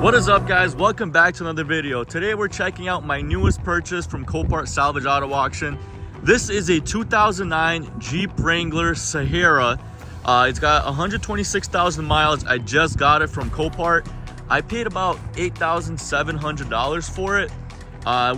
What is up, guys? Welcome back to another video. Today we're checking out my newest purchase from Copart Salvage Auto Auction. This is a 2009 Jeep Wrangler Sahara. It's got 126,000 miles. I just got it from Copart. I paid about $8,700 for it.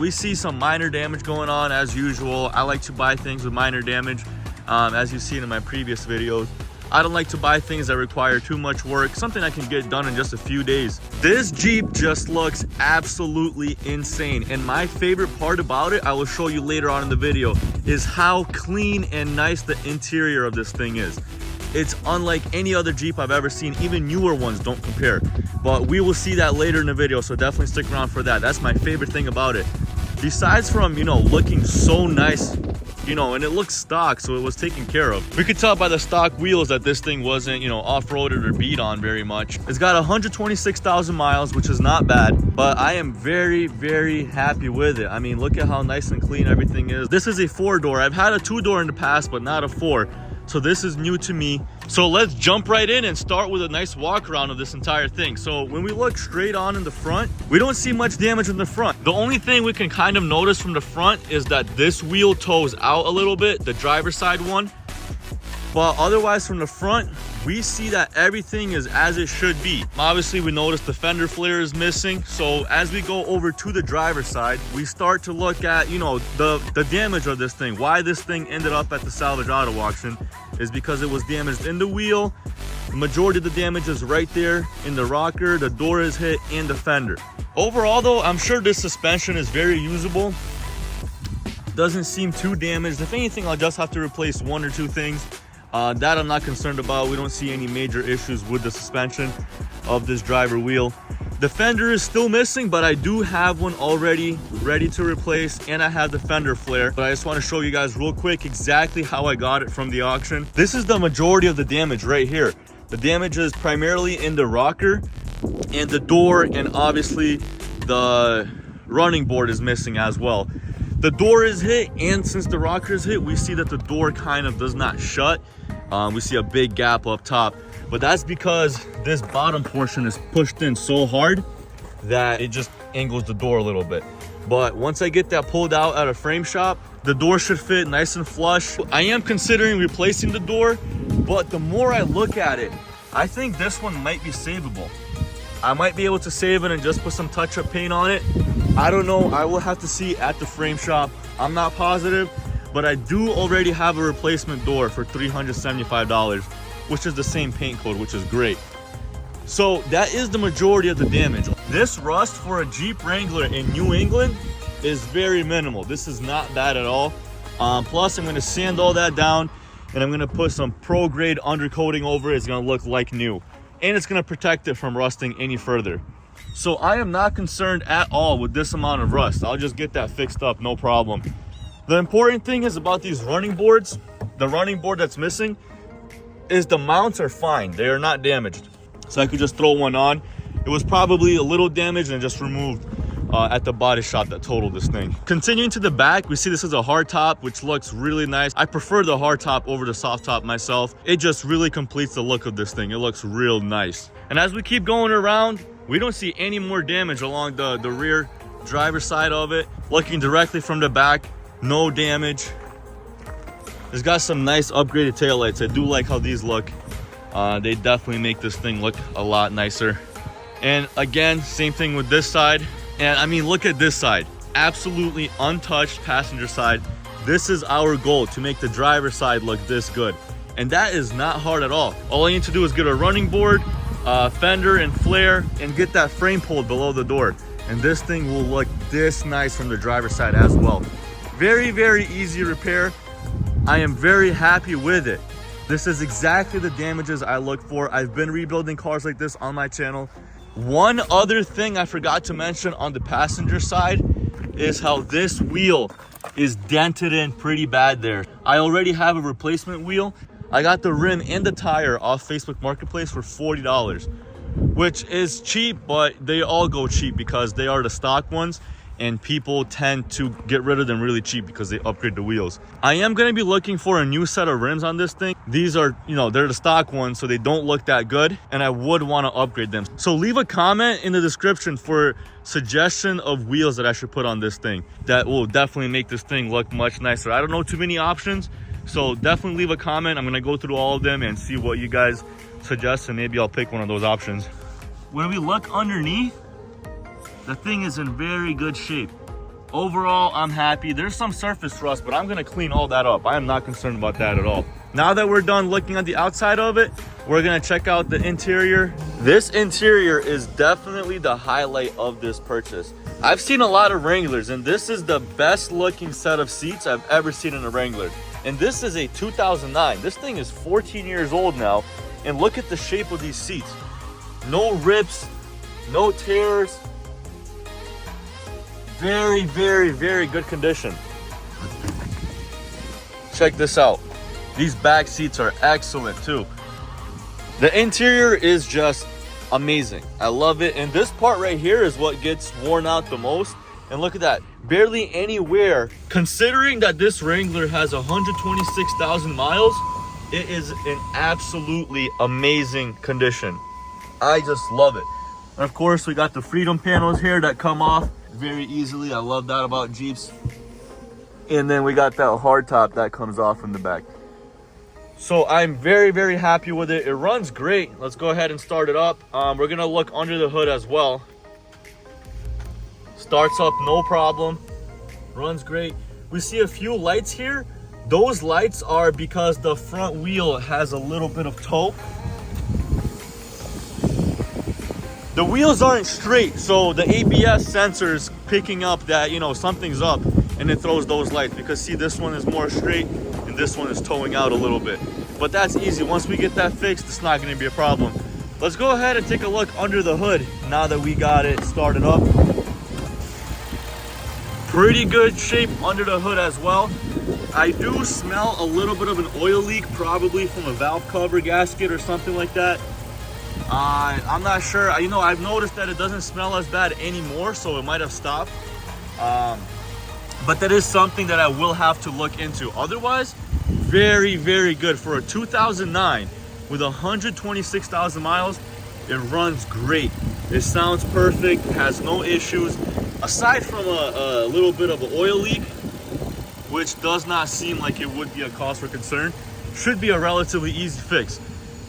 We see some minor damage going on as usual. I like to buy things with minor damage, as you've seen in my previous videos. I don't like to buy things that require too much work, something I can get done in just a few days. This Jeep just looks absolutely insane. And my favorite part about it, I will show you later on in the video, is how clean and nice the interior of this thing is. It's unlike any other Jeep I've ever seen. Even newer ones don't compare. But we will see that later in the video, so definitely stick around for that. That's my favorite thing about it. Besides from, looking so nice, and it looks stock, so it was taken care of. We could tell by the stock wheels that this thing wasn't, off-roaded or beat on very much. It's got 126,000 miles, which is not bad, but I am very, very happy with it. I mean, look at how nice and clean everything is. This is a 4-door. I've had a 2-door in the past, but not a 4. So this is new to me. So let's jump right in and start with a nice walk around of this entire thing. So when we look straight on in the front, we don't see much damage in the front. The only thing we can kind of notice from the front is that this wheel toes out a little bit, the driver's side one. But otherwise from the front, we see that everything is as it should be. Obviously, we notice the fender flare is missing. So as we go over to the driver's side, we start to look at, the damage of this thing. Why this thing ended up at the salvage auto auction is because it was damaged in the wheel. The majority of the damage is right there in the rocker, the door is hit, and the fender. Overall though, I'm sure this suspension is very usable. Doesn't seem too damaged. If anything, I'll just have to replace 1 or 2 things. That I'm not concerned about. We don't see any major issues with the suspension of this driver wheel. The fender is still missing, but I do have one already ready to replace, and I have the fender flare. But I just want to show you guys real quick exactly how I got it from the auction. This is the majority of the damage right here. The damage is primarily in the rocker and the door, and obviously the running board is missing as well. The door is hit, and since the rocker is hit, we see that the door kind of does not shut. We see a big gap up top, but that's because this bottom portion is pushed in so hard that it just angles the door a little bit. But once I get that pulled out at a frame shop, the door should fit nice and flush. I am considering replacing the door, but the more I look at it, I think this one might be savable. I might be able to save it and just put some touch-up paint on it. I don't know. I will have to see at the frame shop. I'm not positive, but I do already have a replacement door for $375, which is the same paint code, which is great. So that is the majority of the damage. This rust for a Jeep Wrangler in New England is very minimal. This is not bad at all. Plus, I'm going to sand all that down, and I'm going to put some pro-grade undercoating over it. It's going to look like new, and it's going to protect it from rusting any further. So I am not concerned at all with this amount of rust. I'll just get that fixed up, no problem. The important thing is about these running boards, the running board that's missing, is the mounts are fine. They are not damaged. So I could just throw one on. It was probably a little damaged and just removed at the body shop that totaled this thing. Continuing to the back, we see this is a hard top, which looks really nice. I prefer the hard top over the soft top myself. It just really completes the look of this thing. It looks real nice. And as we keep going around, we don't see any more damage along the rear driver's side of it. Looking directly from the back, no damage. It's got some nice upgraded taillights. I do like how these look. They definitely make this thing look a lot nicer. And again, same thing with this side. And I mean, look at this side. Absolutely untouched passenger side. This is our goal, to make the driver's side look this good. And that is not hard at all. All I need to do is get a running board, fender and flare, and get that frame pulled below the door, and this thing will look this nice from the driver's side as well. Very, very easy repair. I am very happy with it. This is exactly the damages I look for. I've been rebuilding cars like this on my channel. One other thing I forgot to mention on the passenger side is how this wheel is dented in pretty bad there. I already have a replacement wheel. I got the rim and the tire off Facebook Marketplace for $40, which is cheap, but they all go cheap because they are the stock ones. and people tend to get rid of them really cheap because they upgrade the wheels. I am going to be looking for a new set of rims on this thing. These are, you know, they're the stock ones, so they don't look that good, and I would want to upgrade them. So leave a comment in the description for suggestion of wheels that I should put on this thing that will definitely make this thing look much nicer. I don't know too many options, so definitely leave a comment. I'm going to go through all of them and see what you guys suggest, and maybe I'll pick one of those options. When we look underneath, the thing is in very good shape. Overall, I'm happy. There's some surface rust, but I'm gonna clean all that up. I am not concerned about that at all. Now that we're done looking at the outside of it, we're gonna check out the interior. This interior is definitely the highlight of this purchase. I've seen a lot of Wranglers, and this is the best looking set of seats I've ever seen in a Wrangler. And this is a 2009. This thing is 14 years old now, and look at the shape of these seats. No rips, no tears. Very, very, very good condition. Check this out. These back seats are excellent too. The interior is just amazing. I love it. And this part right here is what gets worn out the most. And look at that. Barely any wear. Considering that this Wrangler has 126,000 miles, it is in absolutely amazing condition. I just love it. And of course, we got the Freedom panels here that come off very easily. I love that about Jeeps. And then we got that hard top that comes off in the back. So I'm very, very happy with it. It runs great. Let's go ahead and start it up. We're gonna look under the hood as well. Starts up no problem. Runs great. We see a few lights here. Those lights are because the front wheel has a little bit of toe. The wheels aren't straight, so the ABS sensor's picking up that, you know, something's up, and it throws those lights. Because see, this one is more straight and this one is towing out a little bit. But that's easy. Once we get that fixed, it's not going to be a problem. Let's go ahead and take a look under the hood now that we got it started up. Pretty good shape under the hood as well. I do smell a little bit of an oil leak, probably from a valve cover gasket or something like that. I'm not sure. You know, I've noticed that it doesn't smell as bad anymore, so it might have stopped. But that is something that I will have to look into. Otherwise, very, very good. For a 2009 with 126,000 miles, it runs great. It sounds perfect, has no issues. Aside from a little bit of an oil leak, which does not seem like it would be a cause for concern, should be a relatively easy fix.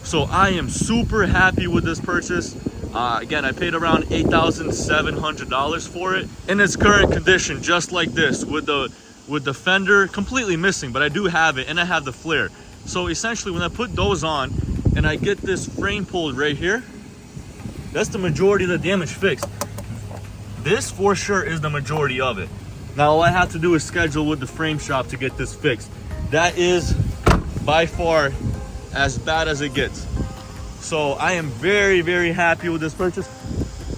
So I am super happy with this purchase. Again, I paid around $8,700 for it in its current condition, just like this, with the fender completely missing, but I do have it, and I have the flare. So essentially, when I put those on and I get this frame pulled right here, that's the majority of the damage fixed. This for sure is the majority of it. Now all I have to do is schedule with the frame shop to get this fixed. That is by far as bad as it gets. So I am very, very happy with this purchase.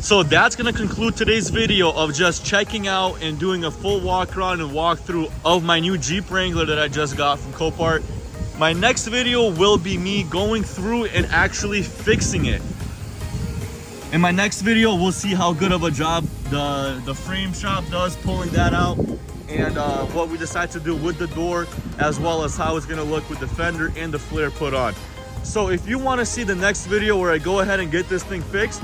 So that's gonna conclude today's video of just checking out and doing a full walk around and walkthrough of my new Jeep Wrangler that I just got from Copart. My next video will be me going through and actually fixing it. In my next video, we'll see how good of a job the frame shop does pulling that out, and what we decide to do with the door, as well as how it's gonna look with the fender and the flare put on. So if you wanna see the next video where I go ahead and get this thing fixed,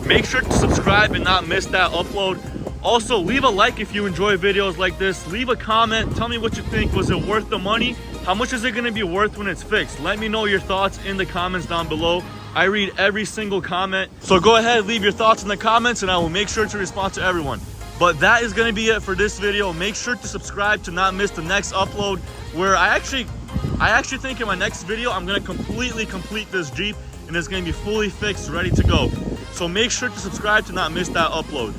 make sure to subscribe and not miss that upload. Also, leave a like if you enjoy videos like this. Leave a comment, tell me what you think. Was it worth the money? How much is it gonna be worth when it's fixed? Let me know your thoughts in the comments down below. I read every single comment. So go ahead, leave your thoughts in the comments, and I will make sure to respond to everyone. But that is gonna be it for this video. Make sure to subscribe to not miss the next upload, where I actually think in my next video, I'm gonna completely complete this Jeep, and it's gonna be fully fixed, ready to go. So make sure to subscribe to not miss that upload.